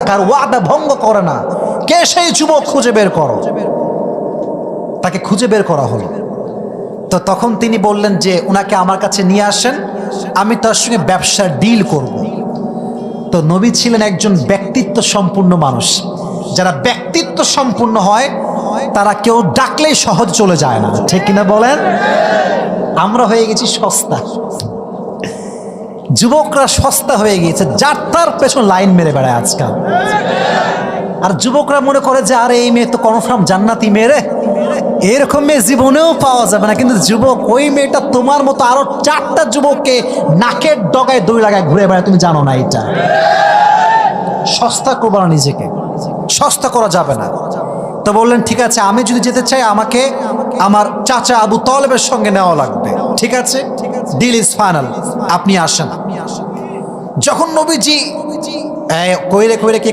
কার ওয়াদা ভঙ্গ করে না, কে সেই যুবক খুঁজে বের করো। তাকে খুঁজে বের করা হলো। তো তখন তিনি বললেন যে উনাকে আমার কাছে নিয়ে আসেন, আমি তার সঙ্গে ব্যবসার ডিল করব। তো নবী ছিলেন একজন ব্যক্তিত্ব সম্পূর্ণ মানুষ। যারা ব্যক্তিত্ব সম্পূর্ণ হয় তারা কেউ ডাকলেই সহজ চলে যায় না, ঠিক কিনা বলেন? আমরা হয়ে গেছি সস্তা, যুবকরা সস্তা হয়ে গিয়েছে, যার তার পেছন লাইন মেরে বেড়ায় আজকাল। আর যুবকরা মনে করে যে আরে এই মেয়ে তো কনফার্ম জান্নাতি মেয়ে রে, এরকম মেয়ে জীবনেও পাওয়া যাবে না। কিন্তু যুবক, ওই মেয়েটা তোমার মতো আরো 4টা যুবককে নাকের ডগায় দড়ি লাগায় ঘুরে বেড়ায়, তুমি জানো না এটা। সস্তা করবো না নিজেকে, সস্তা করা যাবে না। তো বললেন ঠিক আছে, আমি যদি যেতে চাই আমাকে আমার চাচা আবু তালেবের সঙ্গে নেওয়া লাগবে। ঠিক আছে, ডিল ইজ ফাইনাল, আপনি আসেন। যখন নবীজি কইরে কইরে কি